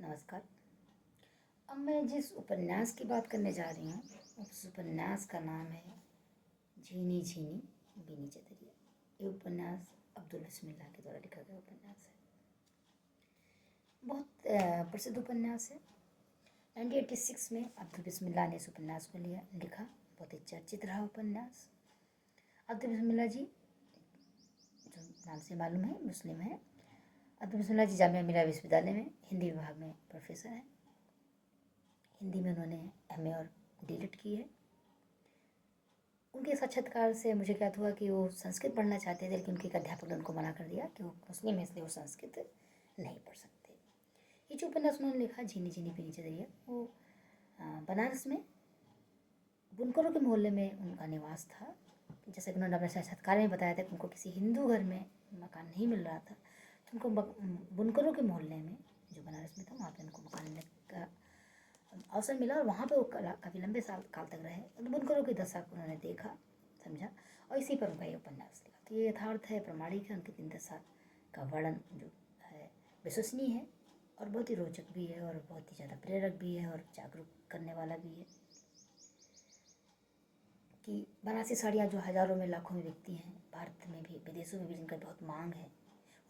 नमस्कार। अब मैं जिस उपन्यास की बात करने जा रही हूँ उस उपन्यास का नाम है झीनी झीनी बीनी चदरिया। ये उपन्यास अब्दुल बिस्मिल्लाह के द्वारा लिखा गया उपन्यास है। बहुत प्रसिद्ध उपन्यास है। 1986 में अब्दुल बिस्मिल्लाह ने इस उपन्यास को लिखा। बहुत ही चर्चित रहा उपन्यास। अब्दुल बिस्मिल्लाह जी, जो नाम से मालूम है, मुस्लिम है। अब्दुल बिस्मिल्लाह जी जामिया मिलिया विश्वविद्यालय में हिंदी विभाग में प्रोफेसर हैं। हिंदी में उन्होंने एमए और डीलिट की है। उनके साक्षात्कार से मुझे ज्ञात हुआ कि वो संस्कृत पढ़ना चाहते थे, लेकिन उनके एक अध्यापक ने उनको मना कर दिया कि वो मुस्लिम है, इसलिए वो संस्कृत नहीं पढ़ सकते। ये जो उपन्यास उन्होंने लिखा झीनी झीनी बीनी चदरिया, वो बनारस में बुनकरों के मोहल्ले में उनका निवास था। जैसे कि उन्होंने अपने साक्षात्कार में बताया था कि उनको किसी हिंदू घर में मकान नहीं मिल रहा था, तो उनको बुनकरों के मोहल्ले में, जो बनारस में था, वहाँ पर उनको मकान लेने का अवसर मिला और वहाँ पे वो काफ़ी लंबे काल तक रहे। बुनकरों की दशा को उन्होंने देखा, समझा, और इसी पर उनका ये उपन्यास लिखा। तो ये यथार्थ है, प्रमाणिक है। उनकी दिन दशा का वर्णन जो है विश्वसनीय है और बहुत ही रोचक भी है और बहुत ही ज़्यादा प्रेरक भी है और जागरूक करने वाला भी है कि बनारसी साड़ियाँ जो हज़ारों में लाखों में बिकती हैं, भारत में भी विदेशों में भी जिनका बहुत मांग है,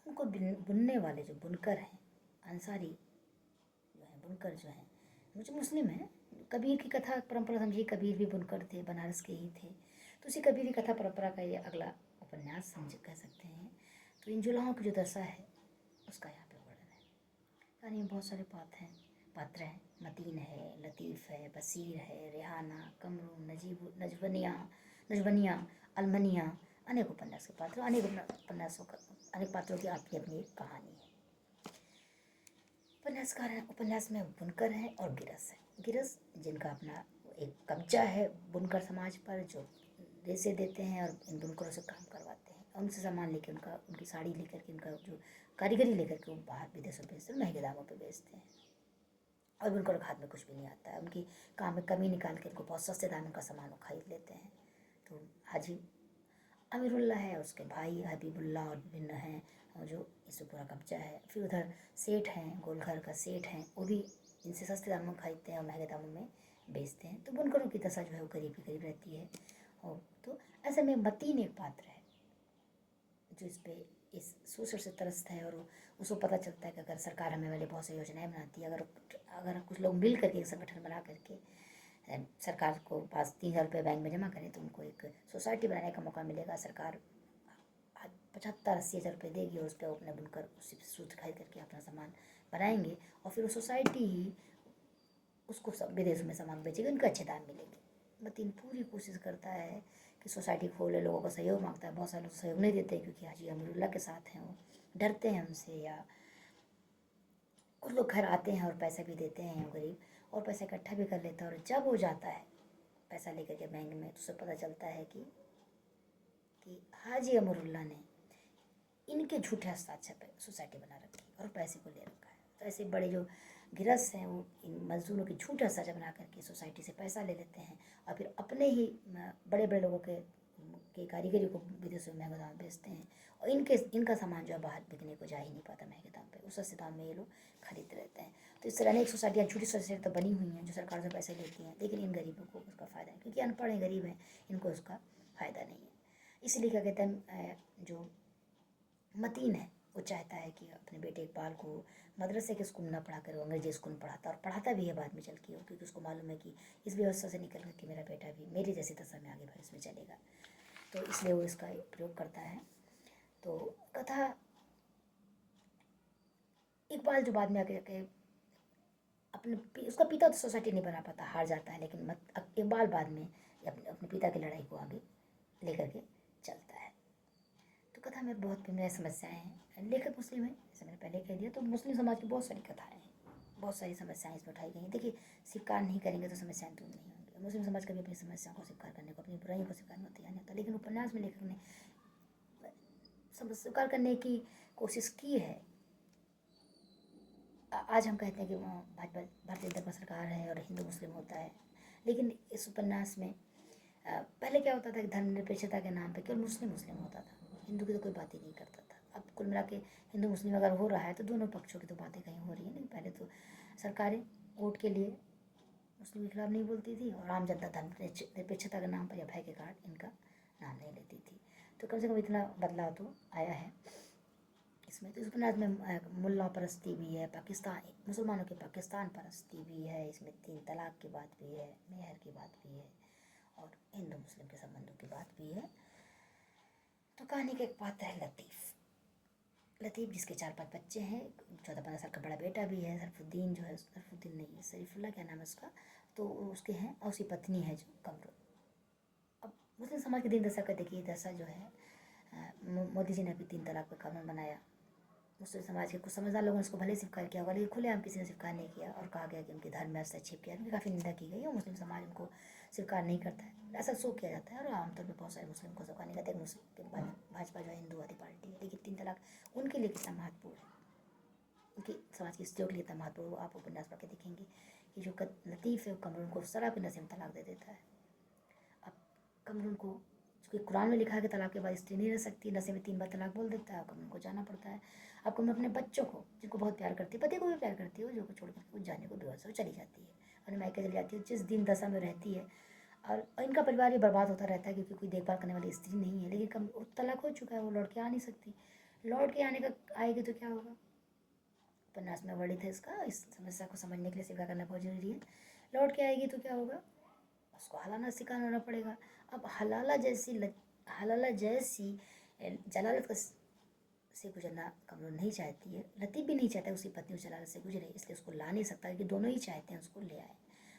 उनको बुनने वाले जो बुनकर हैं, अंसारी जो हैं, बुनकर जो हैं, मुझे मुस्लिम है। कबीर की कथा परंपरा समझिए, कबीर भी बुनकर थे, बनारस के ही थे। तो उसी कबीर की कथा परंपरा का ये अगला उपन्यास समझ कह सकते हैं। तो इन जुलाहों की जो दशा है उसका यहाँ पे वर्णन है। कहानी में बहुत सारे पात्र हैं। मतीन है, लतीफ़ है, बसीर है, रेहाना, कमरू, नजवनिया, अलमनिया, अनेक उपन्यास के पात्र, अनेक पात्रों की अपनी अपनी कहानी है। उपन्यास में बुनकर हैं और गिरस है। गिरस जिनका अपना एक कब्जा है बुनकर समाज पर, जो रेसे देते हैं और इन बुनकरों से काम करवाते हैं, उनसे सामान लेकर उनकी साड़ी लेकर के, उनका जो कारीगरी लेकर के वो बाहर विदेशों में बेचते हैं, महंगे दामों पर बेचते हैं और बुनकरों के हाथ में कुछ भी नहीं आता है। उनकी काम में कमी निकाल के उनको बहुत सस्ते दाम का सामान वो खरीद लेते हैं। तो हाजी अमीरुल्लाह है, उसके भाई हबीबुल्लाह और विभिन्न हैं जो इससे पूरा कब्जा है। फिर उधर सेठ हैं, गोलघर का सेठ हैं, वो भी इनसे सस्ते दामों में खरीदते हैं और महंगे दामों में बेचते हैं। तो बुनकरों की दशा जो है वो करीब ही करीब रहती है। और तो ऐसे में मतीन एक पात्र है जो इस शोषण से त्रस्त है और उसको पता चलता है कि अगर सरकार हमें वाले बहुत सी योजनाएं बनाती है, अगर कुछ लोग मिल करके एक संगठन बना करके सरकार को पास 3,000 रुपये बैंक में जमा करें तो उनको एक सोसाइटी बनाने का मौका मिलेगा। सरकार 75-80 हज़ार रुपये देगी और उस पर अपने बुनकर उसी सूत खरीद करके अपना सामान बनाएंगे और फिर वो सोसाइटी ही उसको सब विदेशों में सामान बेचेगी, उनको अच्छे दाम मिलेंगे। मतीन पूरी कोशिश करता है कि सोसाइटी खोले, लोगों का सहयोग मांगता है। बहुत सारे लोग सहयोग नहीं देते क्योंकि हाजी अमीरुल्लाह के साथ हैं, वो डरते हैं उनसे, या कुछ लोग घर आते हैं और पैसा भी देते हैं गरीब, और पैसा इकट्ठा भी कर लेता है। और जब वो जाता है पैसा लेकर के बैंक में तो उसे पता चलता है कि हाजी अमीरुल्लाह ने इनके झूठे हस्ताक्षर पर सोसाइटी बना रखी और पैसे को ले रखा है। तो ऐसे बड़े जो गिरस्त हैं वो इन मजदूरों के झूठे हस्ताक्षर बना करके सोसाइटी से पैसा ले लेते हैं और फिर अपने ही बड़े बड़े लोगों के कारीगरी को विदेशों में महंगे दाम बेचते हैं और इनका सामान जो है बाहर बिकने को जा ही नहीं पाता महंगे दाम पे, उस सस्ते दाम में ये लोग खरीद रहते हैं। तो इस तरह अनेक सोसाइटियाँ, झूठी सोसाइटी तो बनी हुई हैं जो सरकार से पैसे लेती हैं, लेकिन इन गरीबों को उसका फ़ायदा है क्योंकि अनपढ़ हैं, गरीब हैं, इनको उसका फ़ायदा नहीं है। इसलिए क्या कहते हैं, जो मतीन है वो चाहता है कि अपने बेटे इकबाल को मदरसे के स्कूल में ना पढ़ा कर वो अंग्रेजी स्कूल में पढ़ाता, और पढ़ाता भी है बाद में चल के, क्योंकि उसको मालूम है कि इस व्यवस्था से निकल कर के मेरा बेटा भी मेरी जैसी दशा में आगे भविष्य में चलेगा। तो इसलिए वो इसका प्रयोग करता है। तो कथा इकबाल जो बाद में आके उसका पिता तो सोसाइटी नहीं बना पाता, हार जाता है, लेकिन इकबाल बाद में अपने पिता की लड़ाई को आगे लेकर के चलता है। तो कथा में बहुत भिन्न समस्याएं हैं। लेखक मुस्लिम है, जैसे मैंने पहले कह दिया। तो मुस्लिम समाज की बहुत सारी कथाएं हैं, बहुत सारी समस्याएं इसमें उठाई गई हैं। देखिए, स्वीकार नहीं करेंगे तो समस्याएं दूर नहीं होंगी। मुस्लिम समाज कभी अपनी समस्याओं को स्वीकार करने को, अपनी बुराइयों को स्वीकार नहीं होता, लेकिन उपन्यास में लेखक ने स्वीकार करने की कोशिश की है। आज हम कहते हैं कि भारतीय जनता सरकार है और हिंदू मुस्लिम होता है, लेकिन इस उपन्यास में पहले क्या होता था कि धर्मनिरपेक्षता के नाम पे केवल मुस्लिम होता था, हिंदू की तो कोई बात ही नहीं करता था। अब कुल मिला के हिंदू मुस्लिम अगर हो रहा है तो दोनों पक्षों की तो बातें कहीं हो रही है नहीं। पहले तो सरकारें वोट के लिए मुस्लिम के खिलाफ नहीं बोलती थी और आम जनता धर्म निरपेक्षता के नाम पर या भय के कारण इनका नाम नहीं लेती थी। तो कम से कम इतना बदलाव तो आया है इसमें। तो इस उपन्यास में मुल्ला परस्ती भी है, पाकिस्तान मुसलमानों की पाकिस्तान परस्ती भी है, इसमें 3 तलाक की बात भी है, मेहर की बात भी है और हिंदू मुस्लिम के संबंधों की बात भी है। तो कहानी का एक पात्र है लतीफ़। लतीफ़ जिसके 4-5 बच्चे हैं, 14-15 साल का बड़ा बेटा भी है। सरफुद्दीन जो है, सरफुद्दीन नहीं, शरीफुल्ला क्या नाम है उसका, तो उसके हैं और उसकी पत्नी है जो कमरुल। अब मुस्लिम समाज के दिन दशा का देखिए, दशा जो है मोदी जी ने अभी 3 तलाक का कानून बनाया। मुस्लिम समाज के कुछ समझदार लोगों ने इसको भले स्वीकार किया होगा, लेकिन खुलेआम किसी ने स्वीकार नहीं किया और कहा गया कि उनके धर्म में हस्तक्षेप किया, उनकी काफ़ी निंदा की गई और मुस्लिम समाज उनको स्वीकार नहीं करता है, ऐसा शो किया जाता है। और आमतौर पर बहुत सारे मुस्लिम को स्वीकार नहीं करते। मुस्लिम के बाद भाजपा जो है हिंदूवादी पार्टी है, लेकिन 3 तलाक उनके लिए कितना महत्वपूर्ण है, उनकी समाज की स्त्रियों के लिए इतना महत्वपूर्ण। आप उपन्यास पढ़ के देखेंगे कि जो लतीफ़ है वो कमरुल को शराब के नशे में तलाक दे देता है। अब कमरुल को, क्योंकि कुरान में लिखा है कि तलाक के बाद स्त्री नहीं रह सकती, नशे में 3 बार तलाक बोल देता है और कमरुल को जाना पड़ता है। अब कमरुल अपने बच्चों को, जिनको बहुत प्यार करती है, पति को भी प्यार करती है, जो को छोड़ कर वो जाने को बेवस हो चली जाती है, अपने मायके चली जाती है, जिस दिन दशा में रहती है। और इनका परिवार भी बर्बाद होता रहता है क्योंकि कोई देखभाल करने वाली स्त्री नहीं है। लेकिन कम तलाक हो चुका है, वो लौट के आ नहीं सकती। लौट के आने का आएगी तो क्या होगा, उपन्यास में वर्णित है इसका। इस समस्या को समझने के लिए स्वीकार करना बहुत जरूरी है। लौट के आएगी तो क्या होगा, उसको हलाना सिखाना पड़ेगा। अब हलाला जैसी जलालत का से गुजरना कमरुल नहीं चाहती है, लतीफ़ भी नहीं चाहता है उसकी पत्नी उस जलालत से गुजरे, इसलिए उसको ला नहीं सकता, क्योंकि दोनों ही चाहते हैं उसको ले आए।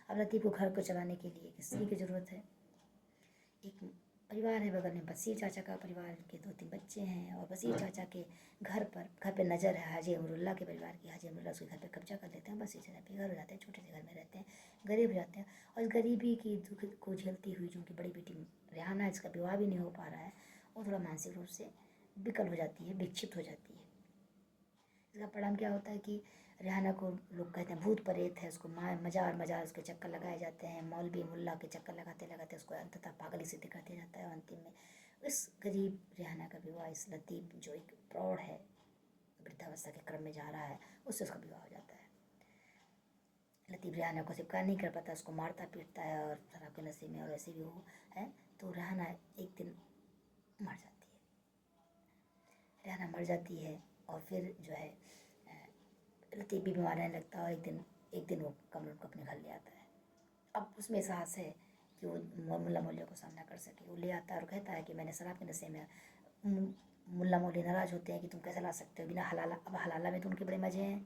अब लतीफ़ को घर को चलाने के लिए एक स्त्री की ज़रूरत है। एक परिवार है बगल में, बशीर चाचा का परिवार के 2-3 बच्चे हैं और बशीर चाचा के घर पे नज़र है हाजी अमरुल्ला के परिवार की। हाजी अमरुल्ला उसके घर पे कब्जा कर लेते हैं, बशीर चाचा बेघर हो जाते हैं, छोटे से घर में रहते हैं, गरीब हो जाते हैं। और इस गरीबी की दुख को झेलती हुई जो उनकी बड़ी बेटी रेहाना, जिसका विवाह भी नहीं हो पा रहा है, वो थोड़ा मानसिक रूप से विकल हो जाती है, विक्षिप्त हो जाती है। इसका परिणाम क्या होता है कि रेहाना को लोग कहते हैं भूत प्रेत है, उसको मजार उसके चक्कर लगाए जाते हैं, मौलवी मुल्ला के चक्कर लगाते लगाते उसको अंततः पागल सिद्ध कर दिया जाता है। और अंतिम में इस गरीब रेहाना का विवाह इस लतीफ़ जो एक प्रौढ़ है, वृद्धावस्था के क्रम में जा रहा है, उससे उसका विवाह हो जाता है। लतीफ़ रेहाना को स्वीकार नहीं कर पाता, उसको मारता पीटता है और शराब के नशे में और ऐसे भी वो है। तो रेहाना एक दिन मर जाती है। रेहाना मर जाती है और फिर जो है लतीफ़ भी बीमार रहने लगता है और एक दिन वो कमरुल को अपने घर ले आता है। अब उसमें साहस है कि वो मुल्ला मौलवियों को सामना कर सके। वो ले आता है और कहता है कि मैंने शराब के नशे में, मुल्ला मौलवी नाराज़ होते हैं कि तुम कैसे ला सकते हो बिना हलाला। अब हलाला में तो उनके बड़े मज़े हैं,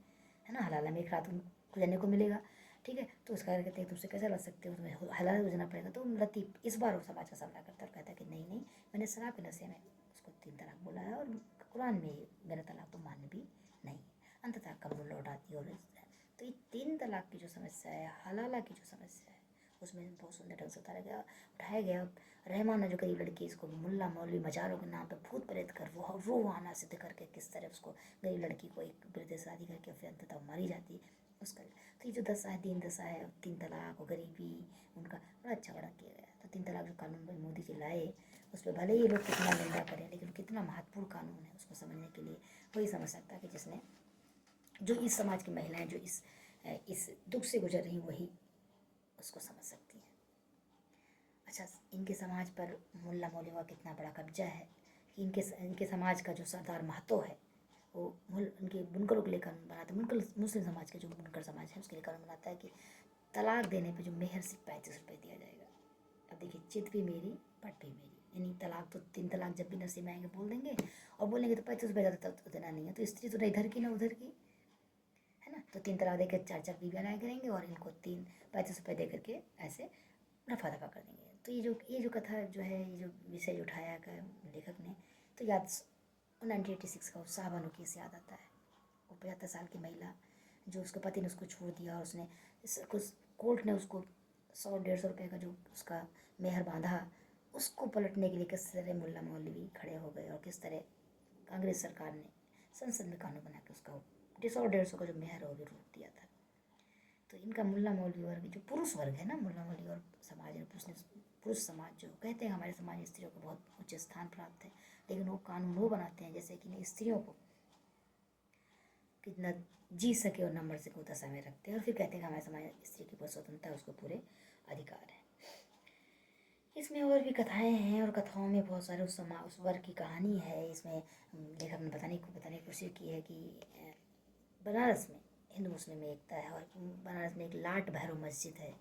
है ना, हलाला में एक रात उनको रहने को मिलेगा, ठीक है। तो उसका कहते हैं तुमसे कैसे ला सकते हो, तुम्हें हलाला गुजरना पड़ेगा। तो लतीफ़ इस बार वो समाज का सामना करता है और कहता है कि नहीं, मैंने शराब के नशे में उसको 3 तलाक बोला है और कुरान में मेरा तलाक तो मान्य भी नहीं है। अंततः कमरुल लौट आती है। और तो ये 3 तलाक की जो समस्या है, हलाला की जो समस्या है, उसमें बहुत सुंदर ढंग से उठाया गया। रहमाना जो गरीब लड़की, इसको मुल्ला मौलवी मजारों के नाम पे भूत प्रेत कर रूहाना सिद्ध करके किस तरह उसको गरीब लड़की को एक वृद्ध शादी करके फिर अंततः मारी जाती है उसका। तो ये जो दशा है, 3 दशा है, 3 तलाक और गरीबी, उनका बड़ा अच्छा बड़ा किया गया। तो 3 तलाक जो कानून मोदी जी लाए, उस पर भले ही लोग कितना निंदा करें, लेकिन कितना महत्वपूर्ण कानून है उसको समझने के लिए वही समझ सकता है कि जिसने, जो इस समाज की महिलाएं जो इस दुख से गुजर रही, वही उसको समझ सकती हैं। अच्छा, इनके समाज पर मुल्ला मौलवियों का कितना बड़ा कब्जा है कि इनके समाज का जो सरदार महतो है, वो उनके बुनकरों के लिए कानून बनाता है। मुस्लिम समाज का जो बुनकर समाज है उसके लिए कानून बनाता है कि तलाक देने पे जो मेहर सिर्फ 35 रुपये दिया जाएगा। अब देखिए, चित भी मेरी पट भी मेरी, यानी तलाक तो 3 तलाक जब भी नसीब में आएंगे बोल देंगे और बोलेंगे तो 35 रुपये ज़्यादा तो देना नहीं है। तो स्त्री तो ना इधर की ना उधर की, है ना। तो 3 तलाक देकर 4 बीवियाँ लाया करेंगे और इनको 35 रुपये दे करके ऐसे रफा दफा कर देंगे। तो ये जो कथा जो है, ये जो विषय उठाया है लेखक ने, तो याद 1986 का उत्साह बानो केस याद आता है। वो 75 साल की महिला जो उसके पति ने उसको छोड़ दिया और उसने कुछ कोर्ट ने उसको 100-150 रुपये का जो उसका मेहर बांधा, उसको पलटने के लिए किस तरह मुल्ला मौलवी खड़े हो गए और किस तरह कांग्रेस सरकार ने संसद में कानून बना के उसका 100-150 का जो मेहर है वो भी रोक दिया था। तो इनका मुल्ला मौलवी वर्ग जो पुरुष वर्ग है ना, मुल्ला मौलवी और समाज में पुरुष समाज जो कहते हैं हमारे समाज में स्त्रियों को बहुत उच्च स्थान प्राप्त है, लेकिन वो कानून वो बनाते हैं जैसे कि स्त्रियों को कितना जी सके और न मर सके दशा में रखते हैं, और फिर कहते हैं कि हमारे समाज में स्त्री की बहुत स्वतंत्रता है, उसको पूरे अधिकार है। इसमें और भी कथाएं हैं, और कथाओं में बहुत सारे उस वर्ग की कहानी है। इसमें लेखक ने बताने की कोशिश की है कि बनारस में हिंदू मुस्लिम में एकता है, और बनारस में एक लाट भैरव मस्जिद है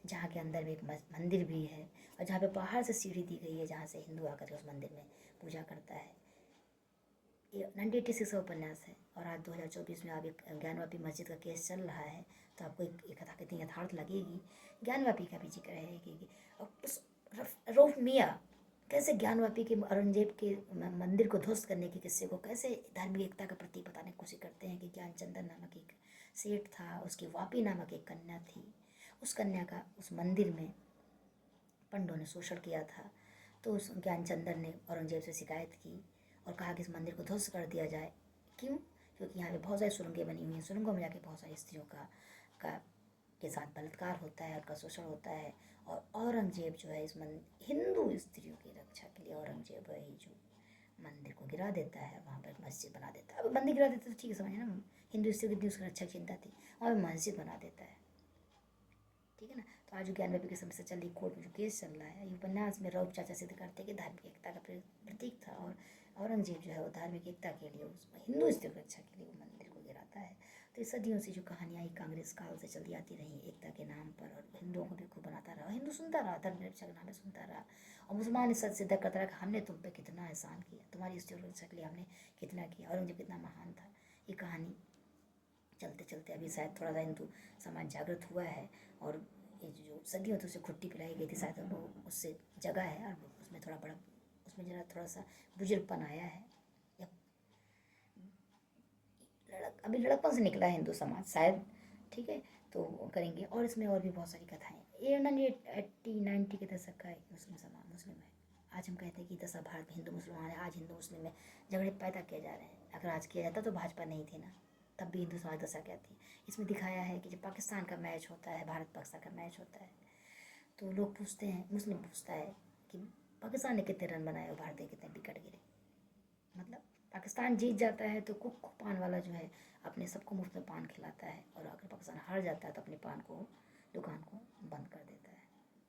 जहाँ के अंदर में एक मंदिर भी है, और जहाँ पे बाहर से सीढ़ी दी गई है जहाँ से हिंदू आकर के उस मंदिर में पूजा करता है। ये 1986 का उपन्यास है, और आज 2024 में अब एक ज्ञानवापी मस्जिद का केस चल रहा है, तो आपको एक कथा कितनी यथार्थ लगेगी। ज्ञानवापी का भी जिक्र है कि उस रऊफ मियाँ कैसे ज्ञानवापी के औरंगजेब के मंदिर को ध्वस्त करने के किस्से को कैसे धार्मिक एकता का प्रतीक बताने की कोशिश करते हैं कि ज्ञानचंदन नामक एक सेठ था, उसकी वापी नामक एक कन्या थी, उस कन्या का उस मंदिर में पंडों ने शोषण किया था। तो उस ज्ञानचंदन ने औरंगजेब से शिकायत की और कहा कि इस मंदिर को ध्वस्त कर दिया जाए। क्यों? क्योंकि यहाँ पे बहुत सारी सुरंगें बनी हुई हैं, सुरंगों में जाके बहुत सारी स्त्रियों का के साथ बलात्कार होता है, उनका शोषण होता है, और औरंगजेब जो है इस हिंदू स्त्रियों की रक्षा के लिए औरंगजेब ही जो मंदिर को गिरा देता है, वहाँ पर मस्जिद बना देता है। अब मंदिर गिरा देता है तो ठीक है, समझे ना, हिंदू स्त्रियों की उसकी रक्षा की चिंता थी, वहाँ पर मस्जिद बना देता है, ठीक है ना। तो आज जो ज्ञानवापी की समस्या चल रही, कोर्ट में जो केस चल रहा है, ये उपन्यास में रऊफ चाचा सिद्ध करते हैं कि धार्मिक एकता का प्रतीक था, और औरंगजेब जो है वो धार्मिक एकता के लिए, उस हिंदू स्त्रियों की रक्षा के लिए वो मंदिर को गिराता है। तो इस सदियों से जो कहानियाँ कांग्रेस काल से चलती आती रही एकता के नाम पर, और हिंदुओं को बेवकूफ़ बनाता रहा, हिंदू सुनता रहा, धर्मनिरपेक्ष के नाम में सुनता रहा, और मुसलमान इस सिद्ध करता रहा कि हमने तुम पे कितना एहसान किया, तुम्हारी स्त्रियों की रक्षा के लिए हमने कितना किया, औरंगजेब कितना महान था। ये कहानी चलते चलते अभी शायद थोड़ा सा हिंदू समाज जागृत हुआ है, और ये जो सदियों तो उसे खुट्टी पिलाई गई थी शायद वो उससे जगह है, और उसमें थोड़ा बड़ा उसमें जरा थोड़ा सा बुजुर्गपन आया है, या अभी लड़कपन से निकला है हिंदू समाज शायद, ठीक है। तो करेंगे, और इसमें और भी बहुत सारी कथाएँ। ये 1980-90 के दशक का मुस्लिम है। आज हम कहते हैं कि दशा भारत में हिंदू मुसलमान है, आज हिंदू मुस्लिम में झगड़े पैदा किए जा रहे हैं। अगर आज किया जाता तो भाजपा नहीं थी ना, तब भी हिंदू समाज दशा क्या थी। इसमें दिखाया है कि जब पाकिस्तान का मैच होता है, भारत पाकिस्तान का मैच होता है, तो लोग पूछते हैं, मुस्लिम पूछता है कि पाकिस्तान ने कितने रन बनाए और भारतीय कितने विकेट गिरे। मतलब पाकिस्तान जीत जाता है तो कुक पान वाला जो है अपने सबको मुफ्त में पान खिलाता है, और अगर पाकिस्तान हार जाता है तो अपने पान को दुकान को बंद कर देता है।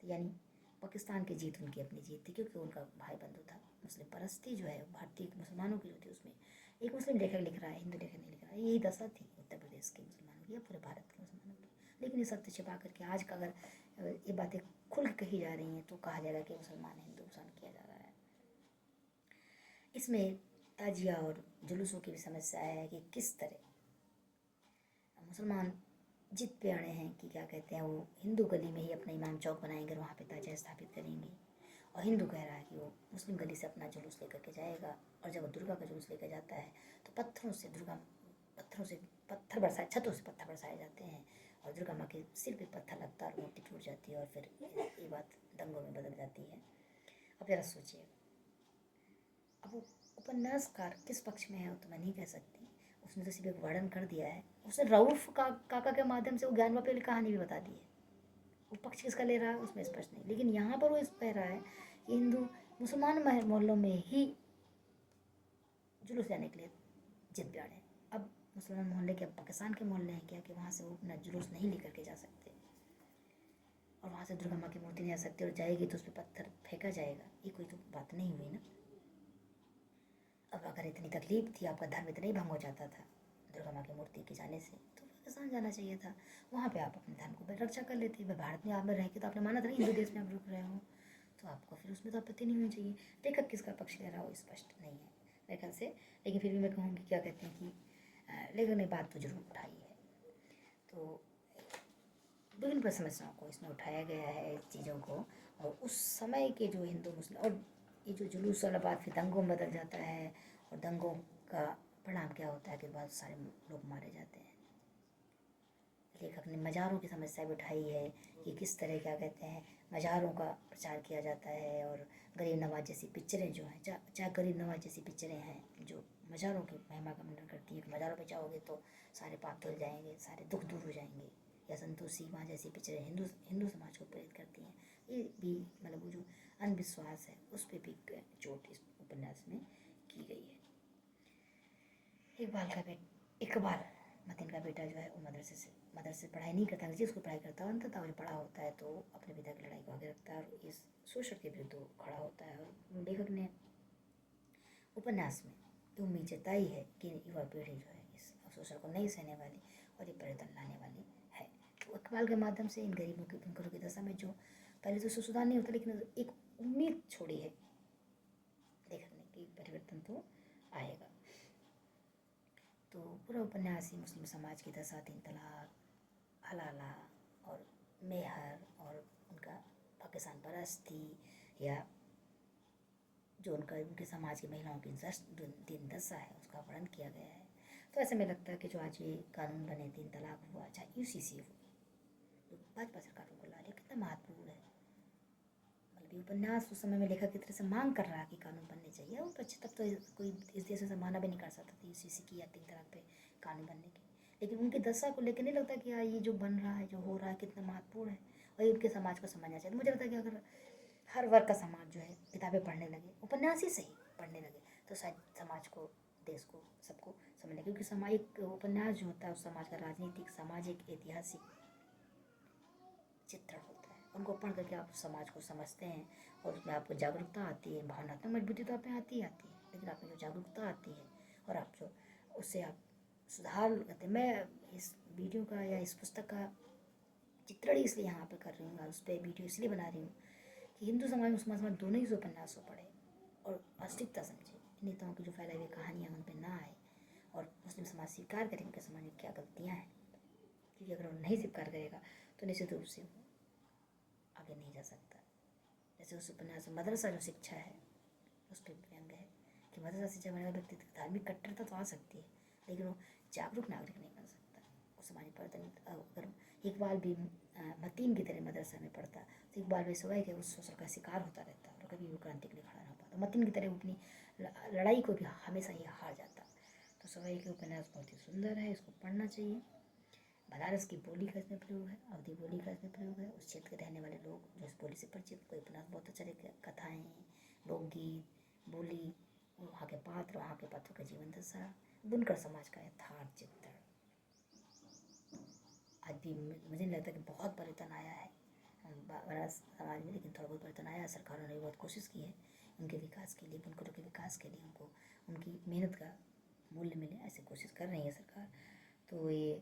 तो यानी पाकिस्तान की जीत उनकी अपनी जीत थी, क्योंकि उनका भाई बंधु था। मुस्लिम परस्ती जो है भारतीय मुसलमानों की जो थी, उसमें एक मुस्लिम लेखक लिख रहा है, हिंदू लेखक नहीं लिख रहा है, यही दशा थी उत्तर प्रदेश के मुसलमानों की या पूरे भारत के मुसलमानों की। लेकिन ये सत्य छिपा करके आज का अगर ये बातें खुल के कही जा रही हैं तो कहा जाएगा कि मुसलमान हिंदू मुसलमान किया जा रहा है। इसमें ताजिया और जुलूसों की भी समस्या है कि किस तरह मुसलमान जिद पे अड़े हैं कि क्या कहते हैं, वो हिंदू गली में ही अपना इमाम चौक बनाएंगे और वहाँ पे ताजिया स्थापित करेंगे, और हिंदू कह रहा है कि वो मुस्लिम गली से अपना जुलूस लेकर के जाएगा, और जब वो दुर्गा का जुलूस लेकर जाता है तो पत्थर से पत्थर बरसाए, छतों से पत्थर बरसाए जाते हैं, और दुर्गा माँ के सिर पे पत्थर लगता है और मूर्ति टूट जाती है, और फिर ये बात दंगों में बदल जाती है। अब जरा सोचिए, अब वो उपन्यासकार किस पक्ष में है तो मैं नहीं कह सकती, उसने तो सिर्फ एक वर्णन कर दिया है। उसने रऊफ काका के माध्यम से वो ज्ञानवापी वाली कहानी भी बता दी है, वो पक्ष किसका ले रहा है उसमें स्पष्ट नहीं, लेकिन यहाँ पर वो इस कह रहा है कि हिंदू मुसलमान मोहल्लों में ही जुलूस जाने के लिए जिद पे अड़े। अब मुसलमान मोहल्ले के पाकिस्तान के मोहल्ले हैं क्या कि वहाँ से वो अपना जुलूस नहीं लेकर के जा सकते, और वहाँ से दुर्गा माँ की मूर्ति नहीं आ सकती, और जाएगी तो उस पर पत्थर फेंका जाएगा, ये कोई तो बात नहीं हुई ना। अब अगर इतनी तकलीफ थी, आपका धर्म इतना ही भंग हो जाता था दुर्गा माँ की मूर्ति के जाने से, तो पाकिस्तान जाना चाहिए था, वहाँ पे आप अपने धर्म को रक्षा कर लेते। भारत में आप में रह के तो आपने माना था ना हिंदू देश में आप रुक रहे हो, तो आपको फिर उसमें तो आपत्ति नहीं होनी चाहिए। लेखक किसका पक्ष ले रहा हो स्पष्ट नहीं है मेरे ख्याल से, लेकिन फिर भी मैं कहूँगी क्या कहते हैं कि लेखक ने बात तो जरूर उठाई है। तो विभिन्न समस्याओं को इसमें उठाया गया है, चीज़ों को, और उस समय के जो हिंदू मुस्लिम, और ये जो जुलूस वाला बात फिर दंगों में बदल जाता है, और दंगों का परिणाम क्या होता है कि बहुत सारे लोग मारे जाते हैं। लेखक ने मज़ारों की समस्या भी उठाई है कि किस तरह क्या कहते हैं मज़ारों का प्रचार किया जाता है, और गरीब नवाज जैसी पिक्चरें जो हैं, चाहे गरीब नवाज जैसी पिक्चरें हैं जो मज़ारों की महिमा का मंडन करती हैं कि मज़ारों पे जाओगे तो सारे पाप धुल जाएंगे, सारे दुख दूर हो जाएंगे, या संतोषी माँ जैसी पिक्चरें हिंदू समाज को प्रेरित करती हैं। ये भी मतलब वो जो अंधविश्वास है उस पर भी चोट इस उपन्यास में की गई है। इकबाल मतीन का बेटा जो है वो मदरसे पढ़ाई नहीं करता, अंग्रेजी स्कूल पढ़ाई करता है। अंततः वो बड़ा होता है तो अपने पिता की लड़ाई को आगे रखता है और इस शोषण के विरुद्ध खड़ा होता है। और लेखक ने उपन्यास में ये उम्मीद जताई है कि युवा पीढ़ी जो है इस शोषण को नहीं सहने वाली और ये परिवर्तन लाने वाली है। तो इकबाल के माध्यम से इन गरीबों की बुनकरों की दशा में जो पहले तो सुधार नहीं होता लेकिन एक उम्मीद छोड़ी है लेखक ने कि परिवर्तन तो आएगा। तो पूरा उपन्यास ही मुस्लिम समाज की दशा, 3 तलाक, हलाला और मेहर और उनका पाकिस्तान परस्ती या जो उनके समाज की महिलाओं की दिन दशा है उसका वर्णन किया गया है। तो ऐसे में लगता है कि जो आज ये कानून बने, 3 तलाक हुआ, चाहे UCC हो, जो भाजपा सरकार को ला रही है, कितना महत्वपूर्ण है। मतलब ये उपन्यास उस समय में लेखक की तरह से मांग कर रहा कि कानून बनने चाहिए और तब तो कोई इस देश में माना भी नहीं कर सकता था UCC की या 3 तलाक पे कानून बनने की। लेकिन उनकी दशा को लेकर नहीं लगता कि हाँ ये जो बन रहा है, जो हो रहा है, कितना महत्वपूर्ण है और ये उनके समाज को समझना चाहिए। तो मुझे लगता है कि अगर हर वर्ग का समाज जो है किताबें पढ़ने लगे, उपन्यास ही सही पढ़ने लगे, तो शायद समाज को, देश को, सबको समझ लगे। क्योंकि सामाजिक उपन्यास जो होता है उस समाज का राजनीतिक, सामाजिक, ऐतिहासिक चित्रण होता है। उनको पढ़ करके आप समाज को समझते हैं और उसमें आपको जागरूकता आती है। भावनात्मक मजबूती तो आप में आती ही आती है, लेकिन आप में जो जागरूकता आती है और आप जो उससे आप सुधार करते हैं। मैं इस वीडियो का या इस पुस्तक का चित्रण ही इसलिए यहाँ पे कर रही हूँ और उस पर वीडियो इसलिए बना रही हूँ कि हिंदू समाज, मुसलमान समाज दोनों ही उपन्यास को पढ़े और वास्तविकता समझे। नेताओं की जो फैलाई हुई कहानियाँ उन पर ना आए और मुस्लिम समाज स्वीकार करें उनके समाज में क्या गलतियाँ हैं। क्योंकि अगर वो नहीं स्वीकार करेगा तो निश्चित रूप से आगे नहीं जा सकता। जैसे उस उपन्यास में मदरसा जो शिक्षा है उस पर व्यंग है कि मदरसा शिक्षा बने वाला व्यक्ति धार्मिक कट्टरता तो आ सकती है लेकिन वो जागरूक नागरिक नहीं बन सकता। वो समाज परिवर्तन अगर इकबाल भी मतीन की तरह मदरसा में पढ़ता तो इकबाल भी स्वाभाविक है उस शोषण का शिकार होता रहता और कभी वो क्रांति के लिए खड़ा ना पाता। मतीन की तरह अपनी लड़ाई को भी हमेशा ही हार जाता। तो स्वाभाविक उपन्यास बहुत ही सुंदर है, इसको पढ़ना चाहिए। बनारस की बोली का इसमें प्रयोग है, अवधी बोली का इसमें प्रयोग है। उस क्षेत्र के रहने वाले लोग जो इस बोली से परिचित, कोई उपन्यास बहुत अच्छा लगे, कथाएँ, लोकगीत, बोली, वहाँ के पात्र, वहाँ के पात्रों का जीवन दशा, बुनकर समाज का यथार्थ चित्रण। आज भी मुझे नहीं लगता कि बहुत परिवर्तन आया है बनारस समाज में, लेकिन थोड़ा बहुत परिवर्तन आया है। सरकारों ने बहुत कोशिश की है उनके विकास के लिए, बुनकरों के विकास के लिए, उनको उनकी मेहनत का मूल्य मिले, ऐसी कोशिश कर रही है सरकार। तो ये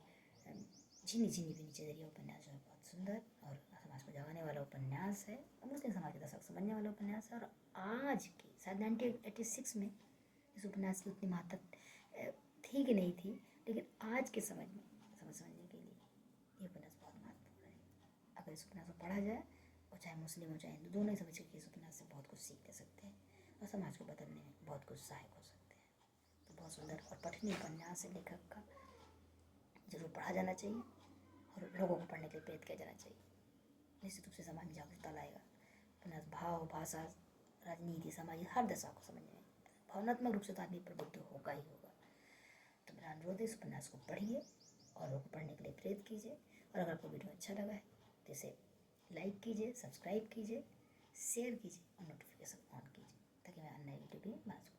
झिनी झिनी भी नीचे दरिया उपन्यास जो है बहुत सुंदर और समाज को जगाने वाला उपन्यास है, मुस्लिम समाज की दशा को समझने वाला उपन्यास है। और आज की शायद 1986 में इस उपन्यास की उतनी महत्ता थी कि नहीं थी, लेकिन आज के समझने के लिए ये उपन्यास बहुत महत्वपूर्ण है। अगर इस उपन्यास को पढ़ा जाए और चाहे मुस्लिम हो चाहे हिंदू, दोनों ही समझ के इस उपन्यास से बहुत कुछ सीख ले सकते हैं और समाज को बदलने में बहुत कुछ सहायक हो सकते हैं। तो बहुत सुंदर और पठनीय उपन्यास है लेखक का, जरूर पढ़ा जाना चाहिए और लोगों को पढ़ने के लिए प्रेरित किया जाना चाहिए। निश्चित रूप से समाज में जागरूकता लाएगा। उपन्यास भाव, भाषा, राजनीति, समाज हर दशा को समझने में भावनात्मक रूप से तो आदमी प्रबुद्ध होगा ही होगा। तो मेरा अनुरोध है इस उपन्यास को पढ़िए और लोगों को पढ़ने के लिए प्रेरित कीजिए। और अगर आपको वीडियो अच्छा लगा है तो इसे लाइक कीजिए, सब्सक्राइब कीजिए, शेयर कीजिए और नोटिफिकेशन ऑन कीजिए ताकि मैं अन्य वीडियो भी बना सकूँ।